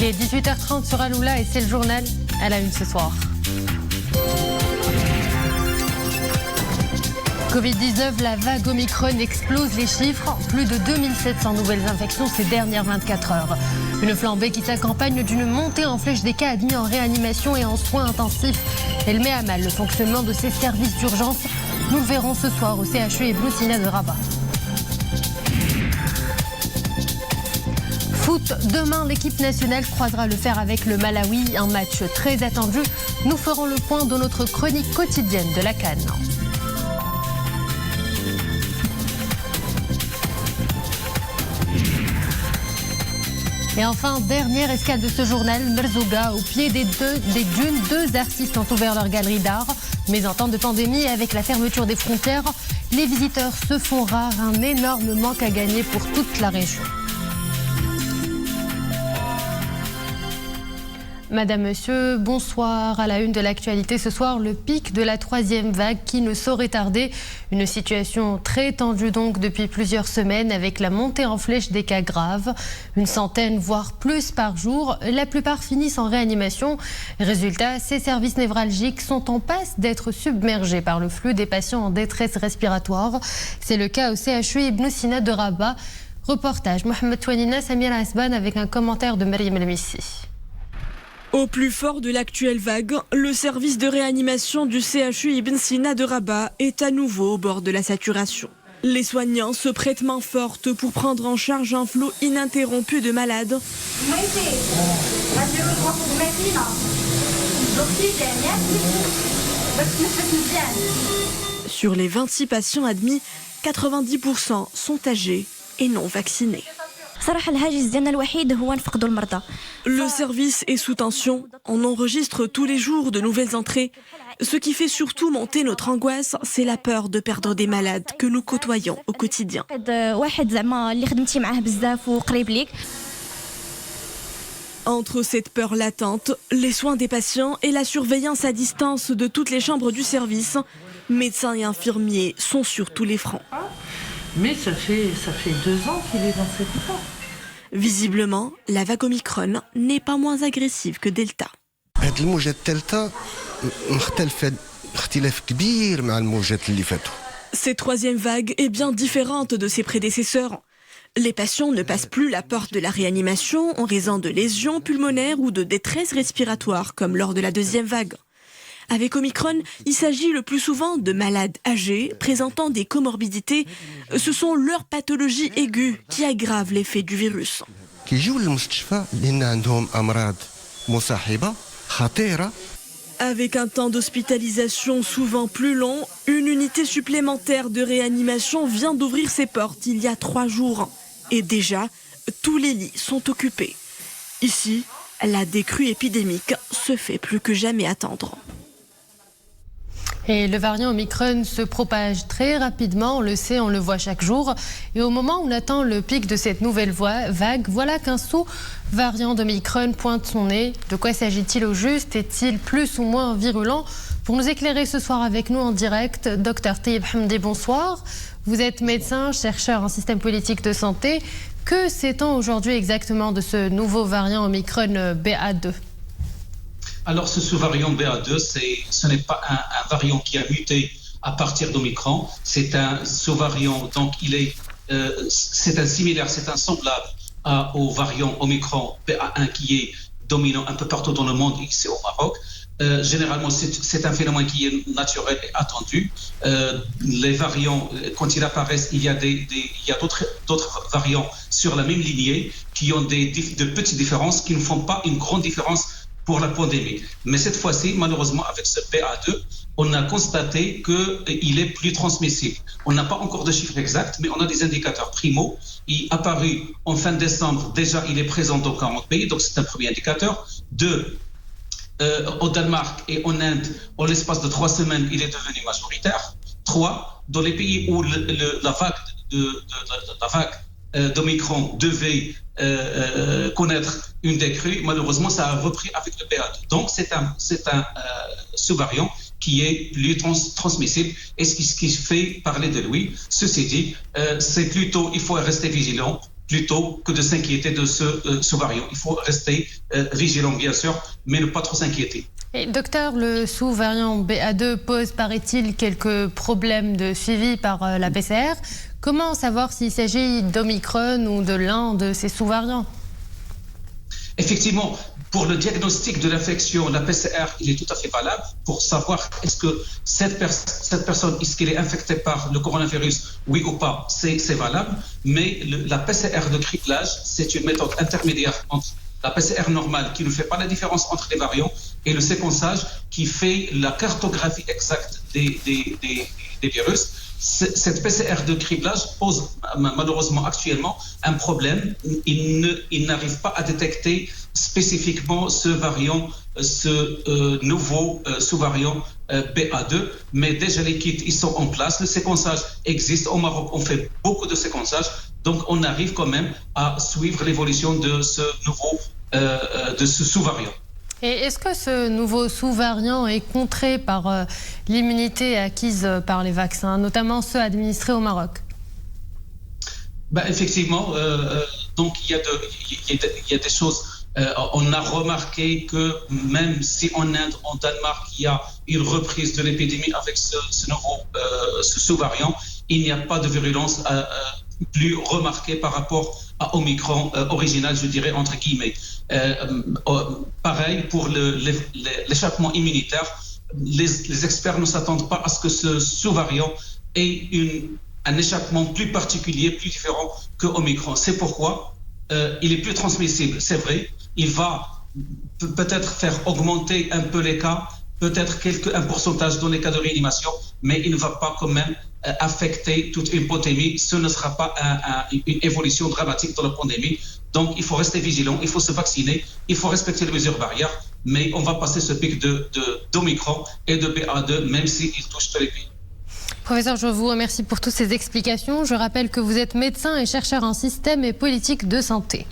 Il est 18h30 sur Aloula et c'est le journal à la une ce soir. Covid-19, la vague Omicron explose les chiffres. Plus de 2700 nouvelles infections ces dernières 24 heures. Une flambée qui s'accompagne d'une montée en flèche des cas admis en réanimation et en soins intensifs. Elle met à mal le fonctionnement de ces services d'urgence. Nous le verrons ce soir au CHU Ibn Sina de Rabat. Foot, demain, l'équipe nationale croisera le fer avec le Malawi. Un match très attendu. Nous ferons le point dans notre chronique quotidienne de la CAN. Et enfin, dernière escale de ce journal, Merzouga, au pied des dunes, deux artistes ont ouvert leur galerie d'art. Mais en temps de pandémie, et avec la fermeture des frontières, les visiteurs se font rares, un énorme manque à gagner pour toute la région. Madame, Monsieur, bonsoir. À la une de l'actualité ce soir, le pic de la troisième vague qui ne saurait tarder. Une situation très tendue donc depuis plusieurs semaines avec la montée en flèche des cas graves. Une centaine, voire plus par jour. La plupart finissent en réanimation. Résultat, ces services névralgiques sont en passe d'être submergés par le flux des patients en détresse respiratoire. C'est le cas au CHU Ibn Sina de Rabat. Reportage Mohamed Touanina, Samir Asban avec un commentaire de Mariam El-Missi. Au plus fort de l'actuelle vague, le service de réanimation du CHU Ibn Sina de Rabat est à nouveau au bord de la saturation. Les soignants se prêtent main forte pour prendre en charge un flot ininterrompu de malades. Sur les 26 patients admis, 90% sont âgés et non vaccinés. Le service est sous tension. On enregistre tous les jours de nouvelles entrées. Ce qui fait surtout monter notre angoisse, c'est la peur de perdre des malades que nous côtoyons au quotidien. Entre cette peur latente, les soins des patients et la surveillance à distance de toutes les chambres du service, médecins et infirmiers sont sur tous les fronts. Mais ça fait 2 ans qu'il est dans cet état. Visiblement, la vague Omicron n'est pas moins agressive que Delta. Cette troisième vague est bien différente de ses prédécesseurs. Les patients ne passent plus la porte de la réanimation en raison de lésions pulmonaires ou de détresse respiratoire comme lors de la deuxième vague. Avec Omicron, il s'agit le plus souvent de malades âgés présentant des comorbidités. Ce sont leurs pathologies aiguës qui aggravent l'effet du virus. Avec un temps d'hospitalisation souvent plus long, une unité supplémentaire de réanimation vient d'ouvrir ses portes il y a 3 jours. Et déjà, tous les lits sont occupés. Ici, la décrue épidémique se fait plus que jamais attendre. Et le variant Omicron se propage très rapidement, on le sait, on le voit chaque jour. Et au moment où on attend le pic de cette nouvelle vague, voilà qu'un sous-variant d'Omicron pointe son nez. De quoi s'agit-il au juste? Est-il plus ou moins virulent? Pour nous éclairer ce soir avec nous en direct, Dr Taïb Hamdi, bonsoir. Vous êtes médecin, chercheur en système politique de santé. Que sait-on aujourd'hui exactement de ce nouveau variant Omicron BA2? Alors, ce sous-variant BA2, ce n'est pas un variant qui a muté à partir d'Omicron. C'est un sous-variant, donc c'est un similaire, c'est un semblable au variant Omicron BA1 qui est dominant un peu partout dans le monde, ici au Maroc. Généralement, c'est un phénomène qui est naturel et attendu. Les variants, quand ils apparaissent, il y a d'autres variants sur la même lignée qui ont de petites différences, qui ne font pas une grande différence pour la pandémie. Mais cette fois-ci, malheureusement, avec ce BA2, on a constaté qu'il est plus transmissible. On n'a pas encore de chiffres exacts, mais on a des indicateurs. Primo, il est apparu en fin décembre, déjà il est présent dans 40 pays, donc c'est un premier indicateur. 2, au Danemark et en Inde, en l'espace de 3 semaines, il est devenu majoritaire. 3, dans les pays où la vague d'Omicron devait connaître une décrue, malheureusement ça a repris avec le BA2. Donc c'est un sous-variant qui est plus transmissible et ce qui fait parler de lui. Ceci dit, c'est plutôt, il faut rester vigilant, plutôt que de s'inquiéter de ce sous-variant. Il faut rester vigilant, bien sûr, mais ne pas trop s'inquiéter. Et docteur, le sous-variant BA2 pose, paraît-il, quelques problèmes de suivi par la PCR. Comment savoir s'il s'agit d'Omicron ou de l'un de ces sous-variants? Effectivement, pour le diagnostic de l'infection, la PCR, il est tout à fait valable pour savoir est-ce que cette personne, est-ce qu'elle est infectée par le coronavirus, oui ou pas, c'est valable. Mais la PCR de criblage, c'est une méthode intermédiaire entre la PCR normale qui ne fait pas la différence entre les variants et le séquençage qui fait la cartographie exacte des virus. Cette PCR de criblage pose malheureusement actuellement un problème. Il n'arrive pas à détecter spécifiquement ce variant, ce nouveau sous-variant BA2, mais déjà les kits ils sont en place. Le séquençage existe. Au Maroc, on fait beaucoup de séquençage, donc on arrive quand même à suivre l'évolution de ce nouveau, de ce sous-variant. Et est-ce que ce nouveau sous-variant est contré par l'immunité acquise par les vaccins, notamment ceux administrés au Maroc? Effectivement, donc il y a des choses. On a remarqué que même si en Inde, en Danemark, il y a une reprise de l'épidémie avec ce nouveau sous-variant, il n'y a pas de virulence plus remarquée par rapport à Omicron original, je dirais, entre guillemets. Pareil pour l'échappement immunitaire, les experts ne s'attendent pas à ce que ce sous-variant ait un échappement plus particulier, plus différent que Omicron. C'est pourquoi il est plus transmissible, c'est vrai. Il va peut-être faire augmenter un peu les cas, peut-être un pourcentage dans les cas de réanimation, mais il ne va pas quand même affecter toute une pandémie. Ce ne sera pas une évolution dramatique dans la pandémie. Donc, il faut rester vigilant, il faut se vacciner, il faut respecter les mesures barrières, mais on va passer ce pic d'Omicron et de BA2, même s'il touche tous les pays. Professeur, je vous remercie pour toutes ces explications. Je rappelle que vous êtes médecin et chercheur en système et politique de santé.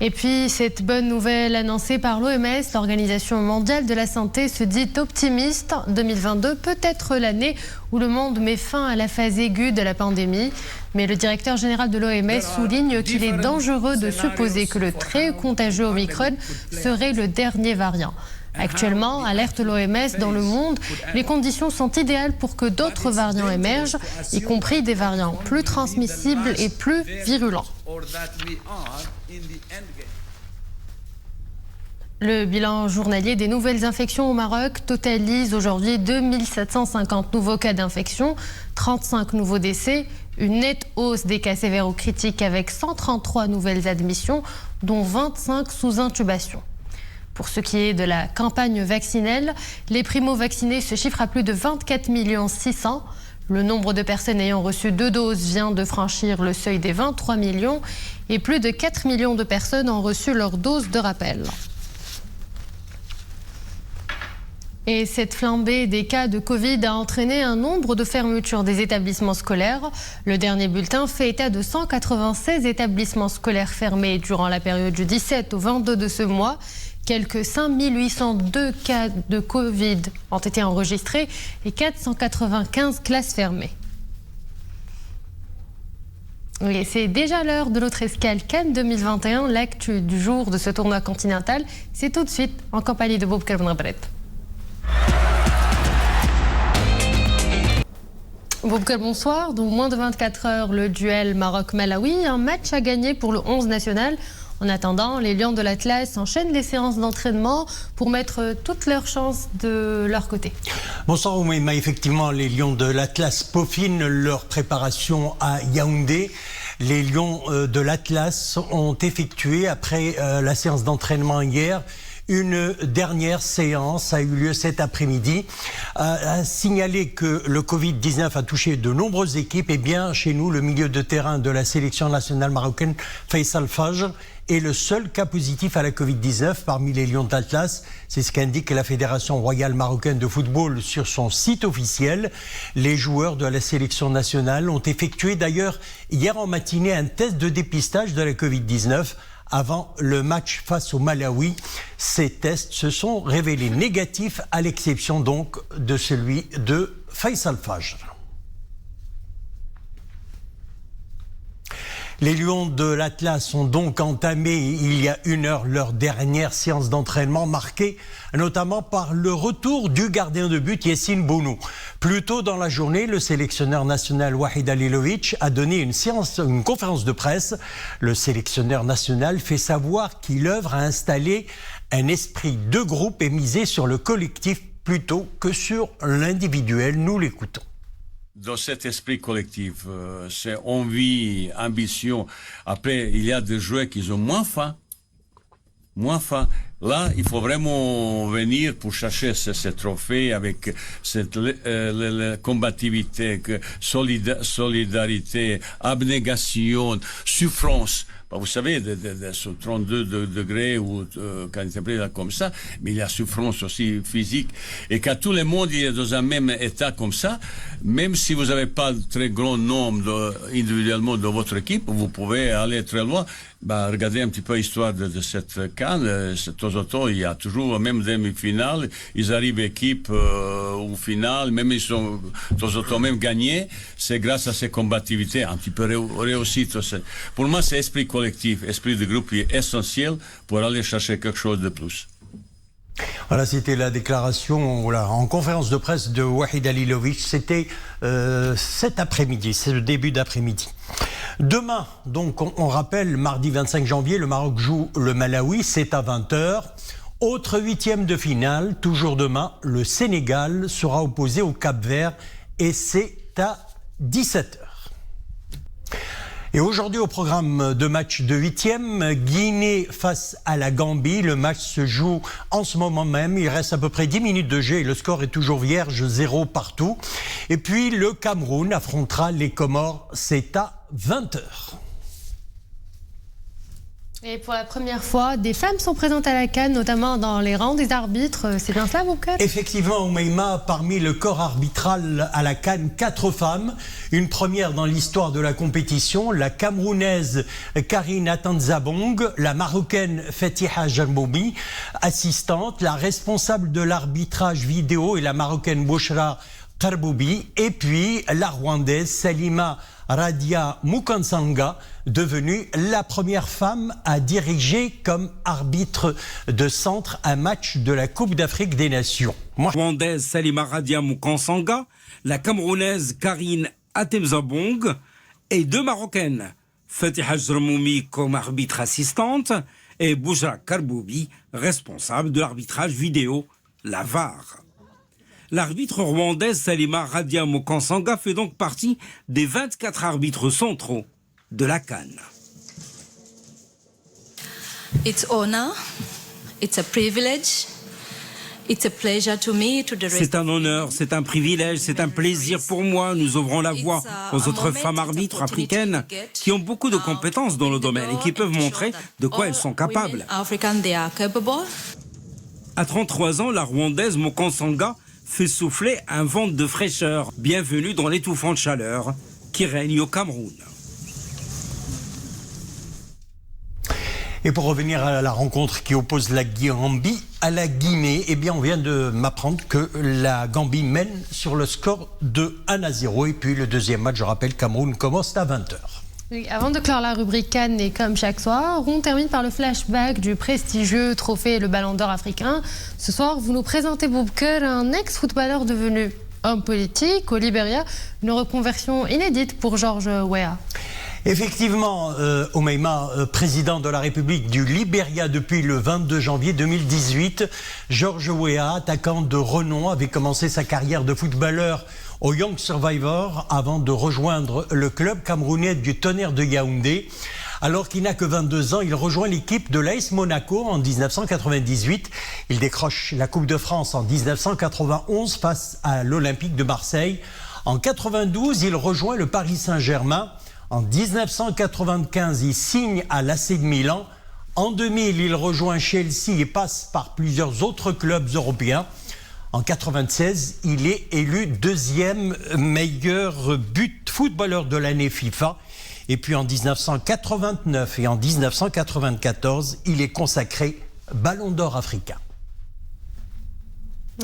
Et puis, cette bonne nouvelle annoncée par l'OMS, l'Organisation mondiale de la santé, se dit optimiste. 2022 peut être l'année où le monde met fin à la phase aiguë de la pandémie. Mais le directeur général de l'OMS souligne qu'il est dangereux de supposer que le très contagieux Omicron serait le dernier variant. Actuellement, alerte l'OMS, dans le monde, les conditions sont idéales pour que d'autres variants émergent, y compris des variants plus transmissibles et plus virulents. Le bilan journalier des nouvelles infections au Maroc totalise aujourd'hui 2750 nouveaux cas d'infection, 35 nouveaux décès, une nette hausse des cas sévères ou critiques avec 133 nouvelles admissions, dont 25 sous intubation. Pour ce qui est de la campagne vaccinale, les primo-vaccinés se chiffrent à plus de 24 600 000. Le nombre de personnes ayant reçu 2 doses vient de franchir le seuil des 23 millions et plus de 4 millions de personnes ont reçu leur dose de rappel. Et cette flambée des cas de Covid a entraîné un nombre de fermetures des établissements scolaires. Le dernier bulletin fait état de 196 établissements scolaires fermés durant la période du 17 au 22 de ce mois. Quelques 5802 cas de Covid ont été enregistrés et 495 classes fermées. Et c'est déjà l'heure de notre escale Cannes 2021. L'actu du jour de ce tournoi continental, c'est tout de suite en compagnie de Bob Kerbenrabret. Boubkal, bonsoir. Dans moins de 24 heures, le duel Maroc-Malawi. Un match à gagner pour le 11 national. En attendant, les Lions de l'Atlas enchaînent les séances d'entraînement pour mettre toutes leurs chances de leur côté. Bonsoir Oumaima. Effectivement, les Lions de l'Atlas peaufinent leur préparation à Yaoundé. Les Lions de l'Atlas ont effectué, après la séance d'entraînement hier, une dernière séance a eu lieu cet après-midi. A signalé que le Covid-19 a touché de nombreuses équipes. Et bien, chez nous, le milieu de terrain de la sélection nationale marocaine, Faisal Fajr, est le seul cas positif à la Covid-19 parmi les Lions d'Atlas. C'est ce qu'indique la Fédération royale marocaine de football sur son site officiel. Les joueurs de la sélection nationale ont effectué d'ailleurs hier en matinée un test de dépistage de la Covid-19 avant le match face au Malawi. Ces tests se sont révélés négatifs, à l'exception donc de celui de Faisal Fajr. Les Lions de l'Atlas ont donc entamé il y a 1 heure leur dernière séance d'entraînement marquée notamment par le retour du gardien de but Yassine Bounou. Plus tôt dans la journée, le sélectionneur national Wahid Halilovic a donné une conférence de presse. Le sélectionneur national fait savoir qu'il œuvre à installer un esprit de groupe et miser sur le collectif plutôt que sur l'individuel. Nous l'écoutons. Dans cet esprit collectif, c'est envie, ambition. Après, il y a des joueurs qui ont moins faim. Là, il faut vraiment venir pour chercher ce trophée avec cette combativité, solidarité, abnégation, souffrance. Vous savez, sur 32 degrés ou quand il est comme ça, mais il y a souffrance aussi physique. Et quand tout le monde est dans un même état comme ça, même si vous n'avez pas de très grand nombre individuellement de votre équipe, vous pouvez aller très loin. Regardez un petit peu l'histoire de cette CAN. De temps en temps, il y a toujours, même demi-finale, ils arrivent équipe au final, même ils sont de temps en temps même gagnés. C'est grâce à ces combativités, un petit peu réussite. Pour moi, c'est esprit collectif, esprit de groupe qui est essentiel pour aller chercher quelque chose de plus. Voilà, c'était la déclaration en conférence de presse de Wahid Halilovic. C'était cet après-midi, c'est le début d'après-midi. Demain, donc, on rappelle, mardi 25 janvier, le Maroc joue le Malawi, c'est à 20h. Autre 8e de finale, toujours demain, le Sénégal sera opposé au Cap-Vert et c'est à 17h. Et aujourd'hui, au programme de match de 8e, Guinée face à la Gambie. Le match se joue en ce moment même. Il reste à peu près 10 minutes de jeu et le score est toujours vierge, 0 partout. Et puis, le Cameroun affrontera les Comores. C'est à 20h. Et pour la première fois, des femmes sont présentes à la CAN, notamment dans les rangs des arbitres. C'est bien cela, Boubkar ? Effectivement, Oumaima, parmi le corps arbitral à la CAN, 4 femmes. Une première dans l'histoire de la compétition, la Camerounaise Karine Atanzabong, la Marocaine Fetiha Jamboubi, assistante, la responsable de l'arbitrage vidéo et la Marocaine Bouchra Karboubi, et puis la Rwandaise Salima Radia Mukansanga, devenue la première femme à diriger comme arbitre de centre un match de la Coupe d'Afrique des Nations. Rwandaise Salima Radia Mukansanga, la Camerounaise Karine Atemzabong et 2 Marocaines, Fetiha Jamboubi comme arbitre assistante et Bouchra Karboubi, responsable de l'arbitrage vidéo, la VAR. L'arbitre rwandaise Salima Radia Mukansanga fait donc partie des 24 arbitres centraux de la CAN. It's honor, it's a privilege, it's a pleasure to me, to the rest. C'est un honneur, c'est un privilège, c'est un plaisir pour moi. Nous ouvrons la voie aux autres femmes arbitres africaines qui ont beaucoup de compétences dans le domaine et qui peuvent montrer de quoi elles sont capables. À 33 ans, la Rwandaise Mukansanga fait souffler un vent de fraîcheur. Bienvenue dans l'étouffante chaleur qui règne au Cameroun. Et pour revenir à la rencontre qui oppose la Gambie à la Guinée, eh bien on vient de m'apprendre que la Gambie mène sur le score de 1-0. Et puis le deuxième match, je rappelle, Cameroun commence à 20h. Oui, avant de clore la rubrique CAN et comme chaque soir, on termine par le flashback du prestigieux trophée Le Ballon d'Or africain. Ce soir, vous nous présentez, Boubkar, un ex-footballeur devenu homme politique au Libéria, une reconversion inédite pour George Weah. Effectivement, Oumaima, président de la République du Libéria depuis le 22 janvier 2018, George Weah, attaquant de renom, avait commencé sa carrière de footballeur au Young Survivor avant de rejoindre le club camerounais du Tonnerre de Yaoundé. Alors qu'il n'a que 22 ans, il rejoint l'équipe de l'AS Monaco en 1998. Il décroche la Coupe de France en 1991 face à l'Olympique de Marseille. En 92, il rejoint le Paris Saint-Germain. En 1995, il signe à l'AC de Milan. En 2000, il rejoint Chelsea et passe par plusieurs autres clubs européens. En 1996, il est élu 2e meilleur footballeur de l'année FIFA. Et puis en 1989 et en 1994, il est consacré Ballon d'Or africain.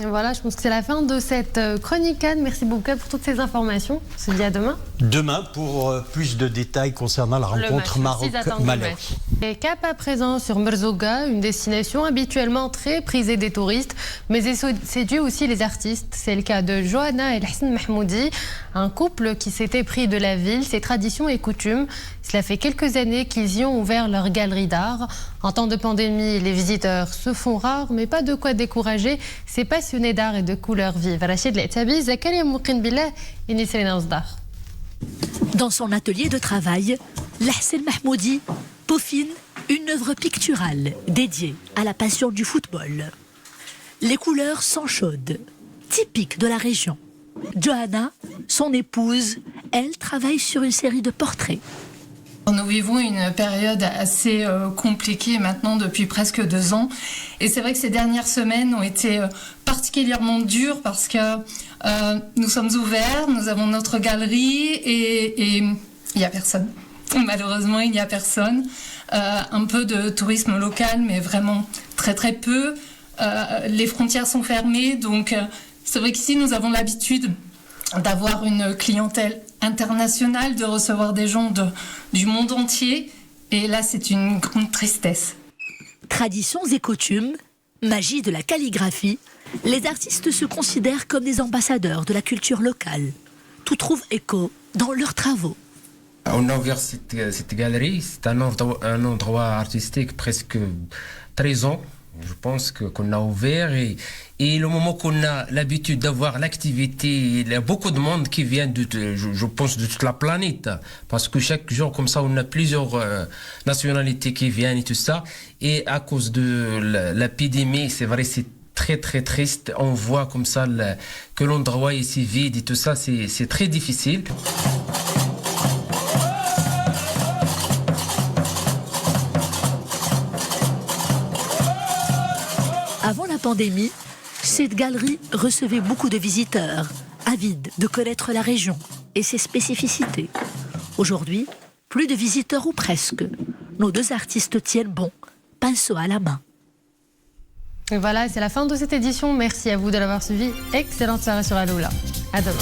Et voilà, je pense que c'est la fin de cette chronique Cannes. Merci beaucoup pour toutes ces informations. On se dit à demain. Demain pour plus de détails concernant la rencontre Maroc-Malawi. Et cap à présent sur Merzouga, une destination habituellement très prisée des touristes, mais séduit aussi les artistes. C'est le cas de Johanna et Hassan Mahmoudi, un couple qui s'était pris de la ville, ses traditions et coutumes. Cela fait quelques années qu'ils y ont ouvert leur galerie d'art. En temps de pandémie, les visiteurs se font rares, mais pas de quoi décourager ces passionnés d'art et de couleurs vives. Rachid Leitabi, Zakaria Mouqin Billah et Nisrina Ozdar. Dans son atelier de travail, Hassan Mahmoudi peaufine une œuvre picturale dédiée à la passion du football. Les couleurs sont chaudes, typiques de la région. Johanna, son épouse, elle travaille sur une série de portraits. Nous vivons une période assez compliquée maintenant depuis presque 2 ans. Et c'est vrai que ces dernières semaines ont été particulièrement dures parce que nous sommes ouverts, nous avons notre galerie et il n'y a personne. Malheureusement, il n'y a personne. Un peu de tourisme local, mais vraiment très très peu. Les frontières sont fermées, donc c'est vrai qu'ici nous avons l'habitude d'avoir une clientèle internationale, de recevoir des gens du monde entier. Et là, c'est une grande tristesse. Traditions et coutumes, magie de la calligraphie, les artistes se considèrent comme des ambassadeurs de la culture locale. Tout trouve écho dans leurs travaux. On a ouvert cette galerie, c'est un endroit artistique presque 13 ans. Je pense qu'on a ouvert et le moment qu'on a l'habitude d'avoir l'activité, il y a beaucoup de monde qui vient, je pense, de toute la planète. Parce que chaque jour, comme ça, on a plusieurs nationalités qui viennent et tout ça. Et à cause de l'épidémie, c'est vrai, c'est très très triste. On voit comme ça que l'endroit est si vide et tout ça, c'est très difficile. Avant la pandémie, cette galerie recevait beaucoup de visiteurs, avides de connaître la région et ses spécificités. Aujourd'hui, plus de visiteurs ou presque. Nos 2 artistes tiennent bon, pinceau à la main. Et voilà, c'est la fin de cette édition. Merci à vous de l'avoir suivi. Excellente soirée sur Aloula. À demain.